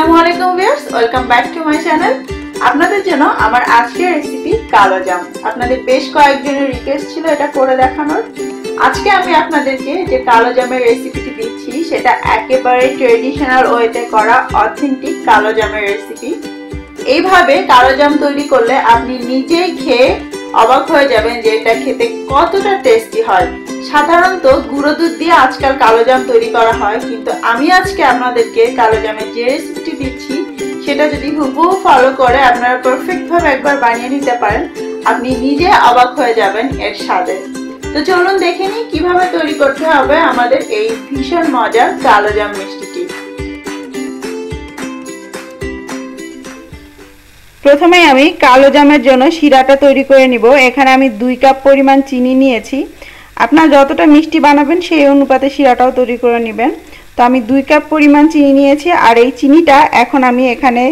আসসালামু আলাইকুম viewers, welcome back to my channel. আপনাদের জন্য আমার আজকের রেসিপি কালো জাম। আপনাদের বেশ কয়েকজনের রিকোয়েস্ট ছিল এটা করে দেখানোর। আজকে আমি আপনাদেরকে যে কালো জামের রেসিপিটি দিচ্ছি সেটা একেবারে ট্রেডিশনাল ওয়েতে করা অথেন্টিক কালো জামের রেসিপি। এইভাবে কালো জাম তৈরি করলে আপনি নিজেই খেয়ে অবাক হয়ে যাবেন যে এটা খেতে কতটা টেস্টি হয়। সাধারণত গুঁড়ো দুধ দিয়ে আজকাল কালো জাম তৈরি করা হয়, কিন্তু আমি আজকে আপনাদেরকে কালো জামের যে রেসিপিটি দিচ্ছি সেটা যদি হুবহু ফলো করে আপনারা পারফেক্ট ভাবে একবার বানিয়ে নিতে পারেন, আপনি নিজে অবাক হয়ে যাবেন এর স্বাদে। তো চলুন দেখে নিই কিভাবে তৈরি করতে হবে আমাদের এই ভীষণ মজার কালো জাম মিষ্টিটি। প্রথমে আমি কালো জামের জন্য শিরাটা তৈরি করে নিব। এখানে আমি 2 কাপ পরিমাণ চিনি নিয়েছি। আপনারা যতটা মিষ্টি বানাবেন সেই অনুপাতে শিরাটাও তৈরি করে নেবেন। তো আমি 2 কাপ পরিমাণ চিনি নিয়েছি, আর এই চিনিটা এখন আমি এখানে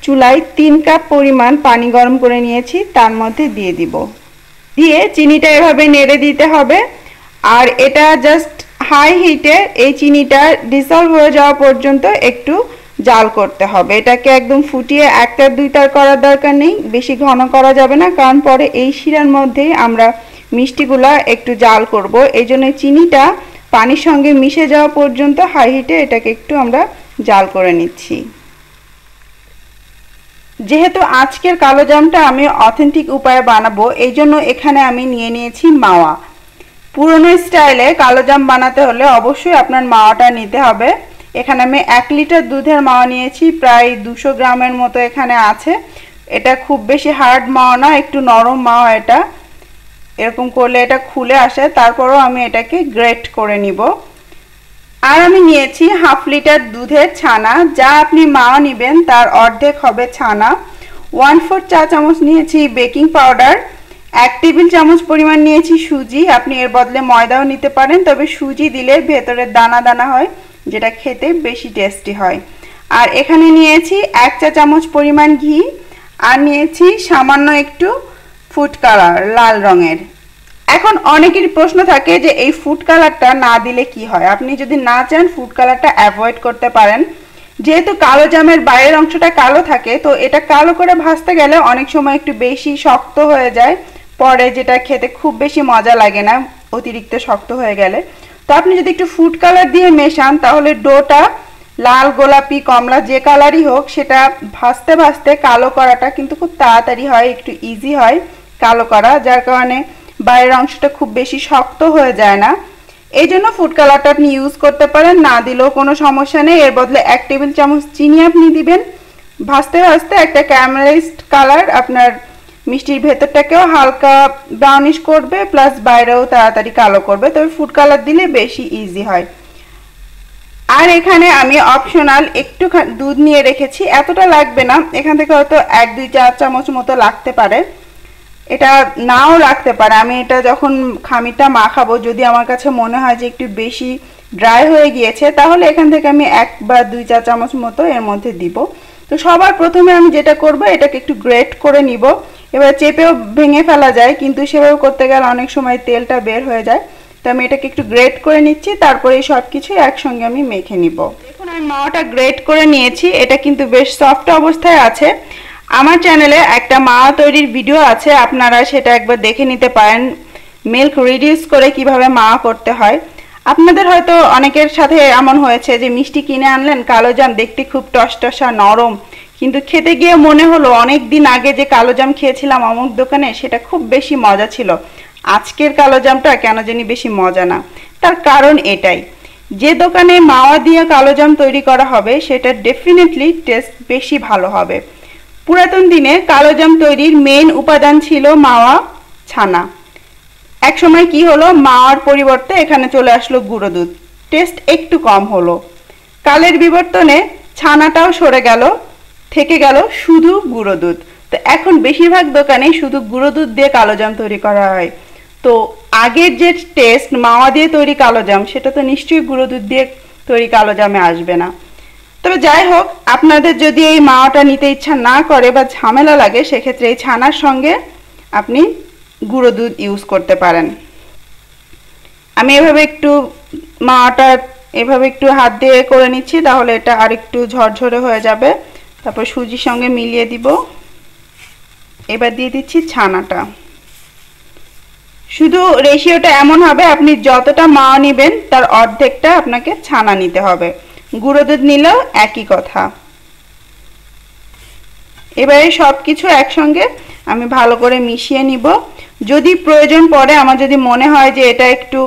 চুলায় 3 কাপ পরিমাণ পানি গরম করে নিয়েছি, তার মধ্যে দিয়ে দিব। দিয়ে চিনিটা এভাবে নেড়ে দিতে হবে, আর এটা জাস্ট হাই হিটে এই চিনিটা ডিসলভ হয়ে যাওয়া পর্যন্ত একটু জাল করতে হবে। এটাকে একদম ফুটিয়ে 1 তার 2 তার করার দরকার নেই, বেশি ঘন করা যাবে না, কারণ পরে এই শিরার মধ্যেই আমরা মিষ্টিগুলা একটু জাল করব। এই জন্য চিনিটা পানির সঙ্গে মিশে যাওয়া পর্যন্ত হাই হিটে এটাকে একটু আমরা জাল করে নিচ্ছি। যেহেতু আজকের কালো জামটা আমি অথেন্টিক উপায়ে বানাবো, এই জন্য এখানে আমি নিয়ে নিয়েছি মাওয়া। পুরনো স্টাইলে কালো জাম বানাতে হলে অবশ্যই আপনার মাওয়াটা নিতে হবে। এখানে আমি 1 লিটার দুধের মাওয়া নিয়েছি, প্রায় 200 গ্রামের মতো এখানে আছে। এটা খুব বেশি হার্ড মাওয়া না, একটু নরম মাওয়া। এটা এরকম করলে এটা খুলে আসে, তারপরও আমি এটাকে গ্রেট করে নিব। আর আমি নিয়েছি 1/2 লিটার দুধের ছানা। যা আপনি মাওয়া নেবেন তার অর্ধেক হবে ছানা। 1/4 চা চামচ নিয়েছি বেকিং পাউডার। 1 টেবিল চামচ পরিমাণ নিয়েছি সুজি। আপনি এর বদলে ময়দাও নিতে পারেন, তবে সুজি দিলে ভেতরে দানা দানা হয়, যেটা খেতে বেশি টেস্টি হয়। আর এখানে নিয়েছি 1 চা চামচ পরিমাণ ঘি, আর নিয়েছি সামান্য একটু ফুড কালার লাল রঙের। এখন অনেকের প্রশ্ন থাকে যে এই ফুড কালারটা না দিলে কি হয়। আপনি যদি না চান ফুড কালারটা অ্যাভয়েড করতে পারেন। যেহেতু কালো জামের বাইরের অংশটা কালো থাকে, তো এটা কালো করে ভাজতে গেলে অনেক সময় একটু বেশি শক্ত হয়ে যায়, পরে যেটা খেতে খুব বেশি মজা লাগে না অতিরিক্ত শক্ত হয়ে গেলে। তো আপনি যদি একটু ফুড কালার দিয়ে মেশান, তাহলে ডোটা লাল, গোলাপি, কমলা যে কালারই হোক, সেটা ভাজতে ভাজতে কালো করাটা কিন্তু খুব তাড়াতাড়ি হয়, একটু ইজি হয় কালো করা, যার কারণে বাইরের অংশটা খুব বেশি শক্ত হয়ে যায় না। এই জন্য ফুড কালারটা আপনি ইউজ করতে পারেন, না দিলেও কোনো সমস্যা নেই। এর বদলে 1 টেবিল চামচ চিনি আপনি দিবেন। ভাজতে ভাজতে একটা ক্যারামেলাইজড কালার আপনার মিষ্টির ভেতরটাকেও হালকা ব্রাউনিশ করবে, প্লাস বাইরেও তাড়াতাড়ি কালো করবে। তবে ফুড কালার দিলে বেশি ইজি হয়। আর এখানে আমি অপশনাল একটু দুধ নিয়ে রেখেছি, এতটা লাগবে না। এখান থেকে হয়তো 1-2 চা চামচ মতো লাগতে পারে, এটা নাও লাগতে পারে। আমি এটা যখন খামিরটা মাখাবো, যদি আমার কাছে মনে হয় যে একটু বেশি ড্রাই হয়ে গিয়েছে, তাহলে এখান থেকে আমি 1 বা 2 চা চামচ মতো এর মধ্যে দিব। তো সবার প্রথমে আমি যেটা করব, এটাকে একটু গ্রেট করে নিব। এবার চেপেও ভেঙে ফেলা যায়, কিন্তু সেভাবে করতে গেলে অনেক সময় তেলটা বের হয়ে যায়। তো আমি এটাকে একটু গ্রেট করে নিচ্ছি, তারপরে এই সব কিছু একসঙ্গে আমি মেখে নিব। দেখুন আমি মাওয়াটা গ্রেট করে নিয়েছি, এটা কিন্তু বেশ সফট অবস্থায় আছে। আমার চ্যানেলে একটা মাওয়া তৈরির ভিডিও আছে, আপনারা সেটা একবার দেখে নিতে পারেন, মিল্ক রিডিউস করে কিভাবে মাওয়া করতে হয়। আপনাদের হয়তো অনেকের সাথে এমন হয়েছে যে মিষ্টি কিনে আনলেন কালো জাম, দেখতে খুব টসটসা নরম, কিন্তু খেতে গিয়ে মনে হলো অনেক দিন আগে যে কালো জাম খেয়েছিলাম অমুক দোকানে, সেটা খুব বেশি মজা ছিল, আজকের কালো জামটা কেন জানি বেশি মজা না। তার কারণ এটাই, যে দোকানে মাওয়া দিয়ে কালো জাম তৈরি করা হবে সেটা ডেফিনেটলি টেস্ট বেশি ভালো হবে। পুরাতন দিনে কালো জাম তৈরির মেইন উপাদান ছিল মাওয়া, ছানা। এক সময় কি হলো, মাওয়ার পরিবর্তে এখানে চলে আসলো গুঁড়ো দুধ, টেস্ট একটু কম হলো। কালের বিবর্তনে ছানাটাও সরে গেল, থেকে গেল শুধু গুঁড়ো দুধ। তো এখন বেশিরভাগ দোকানে শুধু গুঁড়ো দুধ দিয়ে কালো জাম তৈরি করা হয়। তো আগের যে টেস্ট মাওয়া দিয়ে তৈরি কালো জাম, সেটা তো নিশ্চয়ই গুঁড়ো দুধ দিয়ে তৈরি কালো জামে আসবে না। তবে যাই হোক, আপনাদের যদি এই মাওয়াটা নিতে ইচ্ছা না করে বা ঝামেলা লাগে, সেক্ষেত্রে এই ছানার সঙ্গে আপনি গুঁড়ো দুধ ইউজ করতে পারেন। আমি এভাবে একটু মাওয়াটা এভাবে একটু হাত দিয়ে করে নিচ্ছি, তাহলে এটা আর একটু ঝরঝরে হয়ে যাবে। তারপর সুজির সঙ্গে মিলিয়ে দিব। এবার দিয়ে দিচ্ছি ছানাটা। শুধু রেশিওটা এমন হবে, আপনি যতটা মাওয়া নেবেন তার অর্ধেকটা আপনাকে ছানা নিতে হবে। গুঁড়ো দুধ নিলেও একই কথা। এবারে সবকিছু একসঙ্গে আমি ভালো করে মিশিয়ে নিব। যদি প্রয়োজন পড়ে, আমার যদি মনে হয় যে এটা একটু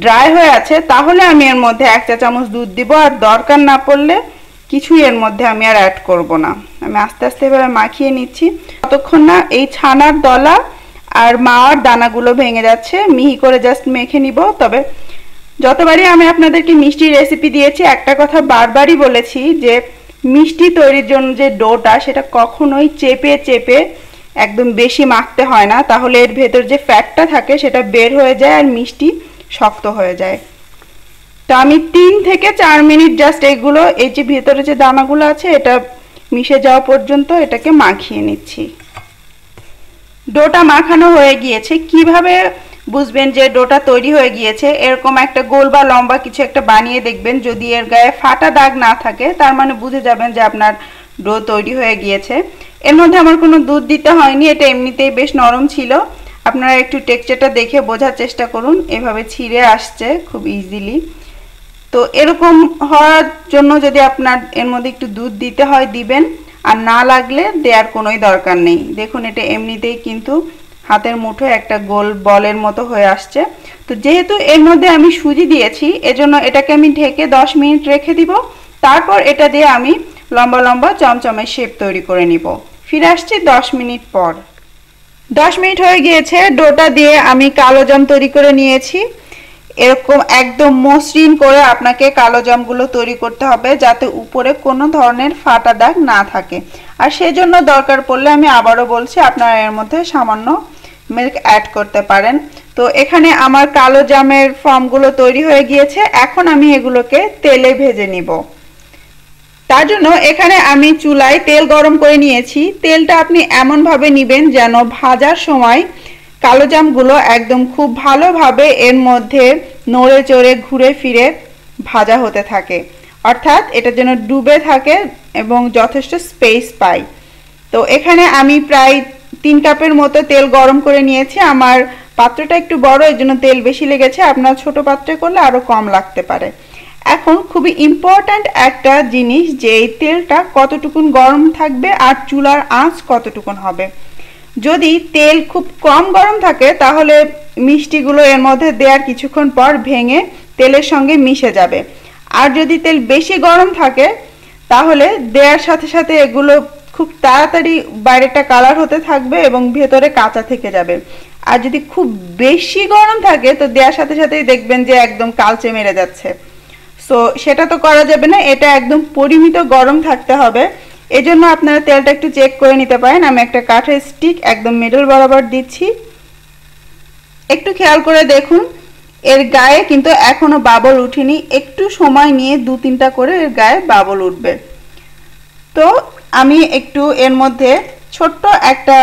ড্রাই হয়ে আছে, তাহলে আমি এর মধ্যে 1 চা চামচ দুধ দিব। আর দরকার না পড়লে কিছুই এর মধ্যে আমি আর অ্যাড করব না। আমি আস্তে আস্তে এভাবে মাখিয়ে নিচ্ছি ততক্ষণ না এই ছানার দলা আর মাওয়ার দানাগুলো ভেঙে যাচ্ছে। মিহি করে জাস্ট মেখে নিব। তবে যতবারই আমি আপনাদেরকে মিষ্টির রেসিপি দিয়েছি, একটা কথা বারবারই বলেছি যে মিষ্টি তৈরির জন্য যে ডোটা, সেটা কখনোই চেপে চেপে একদম বেশি মাখতে হয় না, তাহলে এর ভেতর যে ফ্যাটটা থাকে সেটা বের হয়ে যায় আর মিষ্টি শক্ত হয়ে যায়। তো আমি 3 থেকে 4 মিনিট জাস্ট এগুলো, এই যে ভেতরে যে দানাগুলো আছে এটা মিশে যাওয়া পর্যন্ত এটাকে মাখিয়ে নিচ্ছি। ডোটা মাখানো হয়ে গিয়েছে। কিভাবে বুঝবেন যে ডোটা তৈরি হয়ে গিয়েছে? এরকম একটা গোল বা লম্বা কিছু একটা বানিয়ে দেখবেন। যদি এর গায়ে ফাটা দাগ না থাকে, তার মানে বুঝে যাবেন যে আপনার ডো তৈরি হয়ে গিয়েছে। এর মধ্যে আমার কোনো দুধ দিতে হয়নি, এটা এমনিতেই বেশ নরম ছিল। আপনারা একটু টেক্সচারটা দেখে বোঝার চেষ্টা করুন। এভাবে ছিঁড়ে আসছে খুব ইজিলি। তো এরকম হওয়ার জন্য যদি আপনার এর মধ্যে একটু দুধ দিতে হয় দিবেন, আর না লাগলে দেওয়ার কোনোই দরকার নেই। দেখুন এটা এমনিতেই কিন্তু হাতের মুঠোয় একটা গোল বলের মতো হয়ে আসছে। তো যেহেতু এর মধ্যে আমি সুজি দিয়েছি, এজন্য এটাকে আমি ঢেকে 10 মিনিট রেখে দিব। তারপর এটা দিয়ে আমি লম্বা লম্বা চমচমের শেপ তৈরি করে নিব। ফিরে আসছি 10 মিনিট পর। 10 মিনিট হয়ে গিয়েছে। ডোটা দিয়ে আমি কালো জাম তৈরি করে নিয়েছি। এরকম একদম মসৃণ করে আপনাকে কালো জামগুলো তৈরি করতে হবে, যাতে উপরে কোনো ধরনের ফাটা দাগ না থাকে। আর সেজন্য দরকার পড়লে আমি আবারও বলছি, আপনারা এর মধ্যে সামান্য মিল্ক অ্যাড করতে পারেন। তো এখানে আমার কালো জামের ফর্মগুলো তৈরি হয়ে গিয়েছে। এখন আমি এগুলোকে তেলে ভেজে নিব। তার জন্য এখানে আমি চুলায় তেল গরম করে নিয়েছি। তেলটা আপনি এমনভাবে নেবেন যেন ভাজার সময় কালো জামগুলো একদম খুব ভালোভাবে এর মধ্যে নড়ে চড়ে ঘুরে ফিরে ভাজা হতে থাকে, অর্থাৎ এটা যেন ডুবে থাকে এবং যথেষ্ট স্পেস পায়। তো এখানে আমি প্রায় 3 কাপের মতো তেল গরম করে নিয়েছি। আমার পাত্রটা একটু বড়, এর জন্য তেল বেশি লেগেছে। আপনার ছোট পাত্রে করলে আরো কম লাগতে পারে। এখন খুবই ইম্পর্ট্যান্ট একটা জিনিস, যে এই তেলটা কতটুকুন গরম থাকবে আর চুলার আঁচ কতটুকুন হবে। যদি তেল খুব কম গরম থাকে, তাহলে মিষ্টিগুলো এর মধ্যে দেওয়ার কিছুক্ষণ পর ভেঙে তেলের সঙ্গে মিশে যাবে। আর যদি তেল বেশি গরম থাকে, তাহলে দেওয়ার সাথে সাথে এগুলো খুব তাড়াতাড়ি বাইরেটা কালার হতে থাকবে এবং ভেতরে কাঁচা থেকে যাবে। আর যদি খুব বেশি গরম থাকে, তো দেওয়ার সাথে সাথেই দেখবেন যে একদম কালচে মেরে যাচ্ছে। সো সেটা তো করা যাবে না, এটা একদম পরিমিত গরম থাকতে হবে। এজন্য আপনারা তেলটা একটু চেক করে নিতে পারেন। আমি একটা কাঠের স্টিক একদম মিডল বরাবর দিচ্ছি। একটু খেয়াল করে দেখুন, এর গায়ে কিন্তু এখনো বাবল উঠেনি। একটু সময় নিয়ে 2-3টা করে এর গায়ে বাবল উঠবে। তো আমি একটু এর মধ্যে ছোট্ট একটা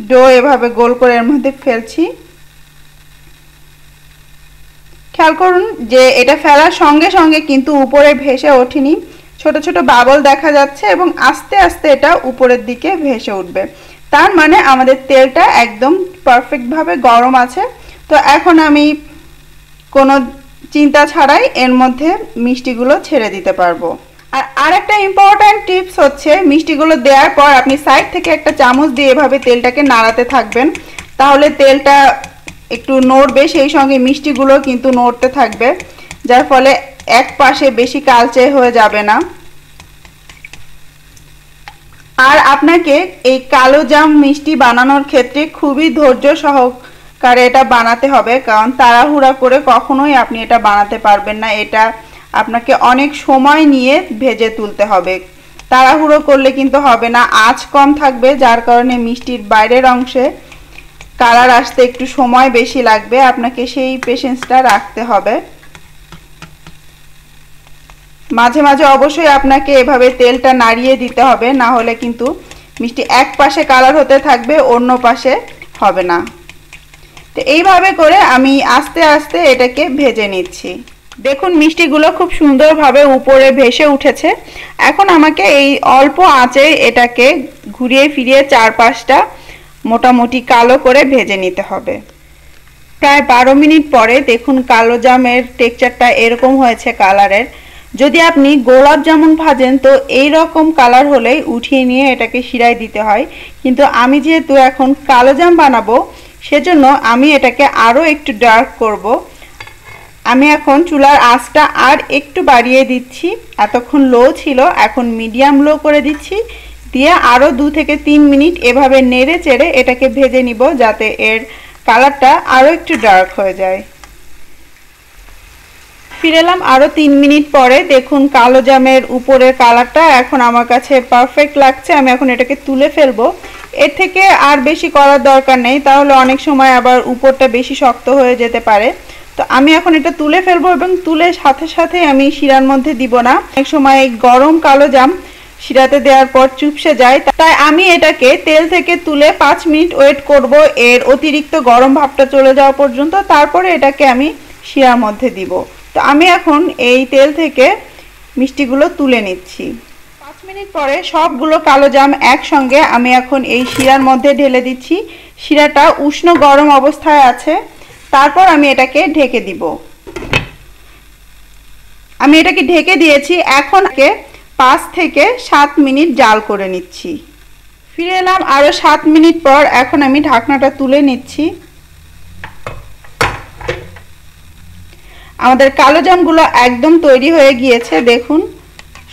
ডো এভাবে গোল করে এর মধ্যে ফেলছি। খেয়াল করুন যে এটা ফেলার সঙ্গে সঙ্গে কিন্তু উপরে ভেসে ওঠেনি, ছোট ছোট বাবল দেখা যাচ্ছে এবং আস্তে আস্তে এটা উপরের দিকে ভেসে উঠবে। তার মানে আমাদের তেলটা একদম পারফেক্টভাবে গরম আছে। তো এখন আমি কোনো চিন্তা ছাড়াই এর মধ্যে মিষ্টিগুলো ছেড়ে দিতে পারবো। আর আরেকটা ইম্পর্ট্যান্ট টিপস হচ্ছে, মিষ্টিগুলো দেওয়ার পর আপনি সাইড থেকে একটা চামচ দিয়ে এভাবে তেলটাকে নাড়াতে থাকবেন। তাহলে তেলটা একটু নড়বে, সেই সঙ্গে মিষ্টিগুলো কিন্তু নড়তে থাকবে, যার ফলে এক পাশে বেশি কালচে হয়ে যাবে না। আর আপনাকে এই কালো জাম মিষ্টি বানানোর ক্ষেত্রে খুবই ধৈর্য সহকারে এটা বানাতে হবে, কারণ তাড়াহুড়া করে কখনোই আপনি এটা বানাতে পারবেন না। এটা আপনাকে অনেক সময় নিয়ে ভেজে তুলতে হবে। তাড়াহুড়ো করলে কিন্তু হবে না। আঁচ কম থাকবে, যার কারণে মিষ্টির বাইরের অংশে কালার আসতে একটু সময় বেশি লাগবে। আপনাকে সেই পেশেন্সটা রাখতে হবে। মাঝে মাঝে অবশ্যই আপনাকে এভাবে তেলটা নাড়িয়ে দিতে হবে, না হলে কিন্তু মিষ্টি এক পাশে কালার হতে থাকবে, অন্য পাশে হবে না। তো এইভাবে করে আমি আস্তে আস্তে এটাকে ভেজে নিচ্ছি। দেখুন মিষ্টিগুলো খুব সুন্দরভাবে উপরে ভেসে উঠেছে। এখন আমাকে এই অল্প আঁচে এটাকে ঘুরিয়ে ফিরিয়ে চারপাশটা মোটামুটি কালো করে ভেজে নিতে হবে। প্রায় 12 মিনিট পরে দেখুন কালো জামের টেক্সচারটা এরকম হয়েছে কালারের। যদি আপনি গোলাপ জামুন ভাজেন তো এই রকম কালার হলেই উঠিয়ে নিয়ে এটাকে শিরায় দিতে হয়, কিন্তু আমি যেহেতু এখন কালো জাম বানাবো সেজন্য আমি এটাকে আরও একটু ডার্ক করব। আমি এখন চুলার আঁচটা আর একটু বাড়িয়ে দিচ্ছি। এতক্ষণ লো ছিল, এখন মিডিয়াম লো করে দিচ্ছি, দিয়ে আরও 2 থেকে 3 মিনিট এভাবে নেড়ে চেড়ে এটাকে ভেজে নিব যাতে এর কালারটা আরও একটু ডার্ক হয়ে যায়। ফিরে এলাম আরও 3 মিনিট পরে। দেখুন কালো জামের উপরের কালারটা এখন আমার কাছে পারফেক্ট লাগছে। আমি এখন এটাকে তুলে ফেলবো। এর থেকে আর বেশি করার দরকার নেই, তাহলে অনেক সময় আবার উপরটা বেশি শক্ত হয়ে যেতে পারে। তো আমি এখন এটা তুলে ফেলবো এবং তুলে সাথে সাথে আমি শিরার মধ্যে দিব না। অনেক সময় গরম কালো জাম শিরাতে দেওয়ার পর চুপসে যায়, তাই আমি এটাকে তেল থেকে তুলে 5 মিনিট ওয়েট করব এর অতিরিক্ত গরম ভাবটা চলে যাওয়া পর্যন্ত, তারপরে এটাকে আমি শিরার মধ্যে দিব। তো আমি এখন এই তেল থেকে মিষ্টিগুলো তুলে নিচ্ছি। 5 মিনিট পরে সবগুলো কালো জাম একসঙ্গে আমি এখন এই শিরার মধ্যে ঢেলে দিচ্ছি। শিরাটা উষ্ণ গরম অবস্থায় আছে, তারপর আমি এটাকে ঢেকে দিব। আমি এটাকে ঢেকে দিয়েছি, এখন 5 থেকে 7 মিনিট জাল করে নিচ্ছি। ফিরে এলাম আরও 7 মিনিট পর। এখন আমি ঢাকনাটা তুলে নিচ্ছি। আমাদের কালো জামগুলো একদম তৈরি হয়ে গিয়েছে। দেখুন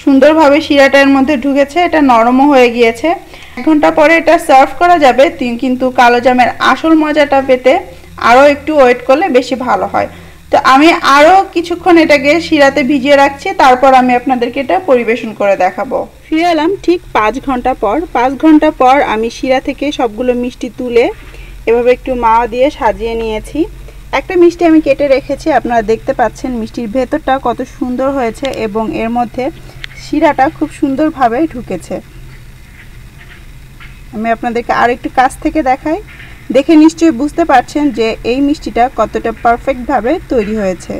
সুন্দরভাবে শিরাটার মধ্যে ঢুকেছে, এটা নরমও হয়ে গিয়েছে। 1 ঘন্টা পরে এটা সার্ভ করা যাবে, কিন্তু কালো জামের আসল মজাটা পেতে আরও একটু ওয়েট করলে বেশি ভালো হয়। তো আমি আরও কিছুক্ষণ এটাকে শিরাতে ভিজিয়ে রাখছি, তারপর আমি আপনাদেরকে এটা পরিবেশন করে দেখাবো। ফিরে এলাম ঠিক 5 ঘন্টা পর। 5 ঘন্টা পর আমি শিরা থেকে সবগুলো মিষ্টি তুলে এভাবে একটু মাওয়া দিয়ে সাজিয়ে নিয়েছি। একটা মিষ্টি আমি কেটে রেখেছি, আপনারা দেখতে পাচ্ছেন মিষ্টির ভেতরটা কত সুন্দর হয়েছে এবং এর মধ্যে শিরাটা খুব সুন্দরভাবে ঢুকেছে। আমি আপনাদেরকে আর একটু কাছ থেকে দেখাই। দেখে নিশ্চয়ই বুঝতে পারছেন যে এই মিষ্টিটা কতটা পারফেক্টভাবে তৈরি হয়েছে।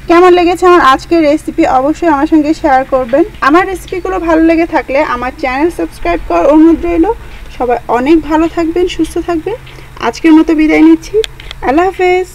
কেমন লেগেছে আমার আজকের রেসিপি অবশ্যই আমার সঙ্গে শেয়ার করবেন। আমার রেসিপিগুলো ভালো লেগে থাকলে আমার চ্যানেল সাবস্ক্রাইব করার অনুরোধ রইল। সবাই অনেক ভালো থাকবেন, সুস্থ থাকবেন। আজকের মতো বিদায় নিচ্ছি। আল্লাহ হাফেজ।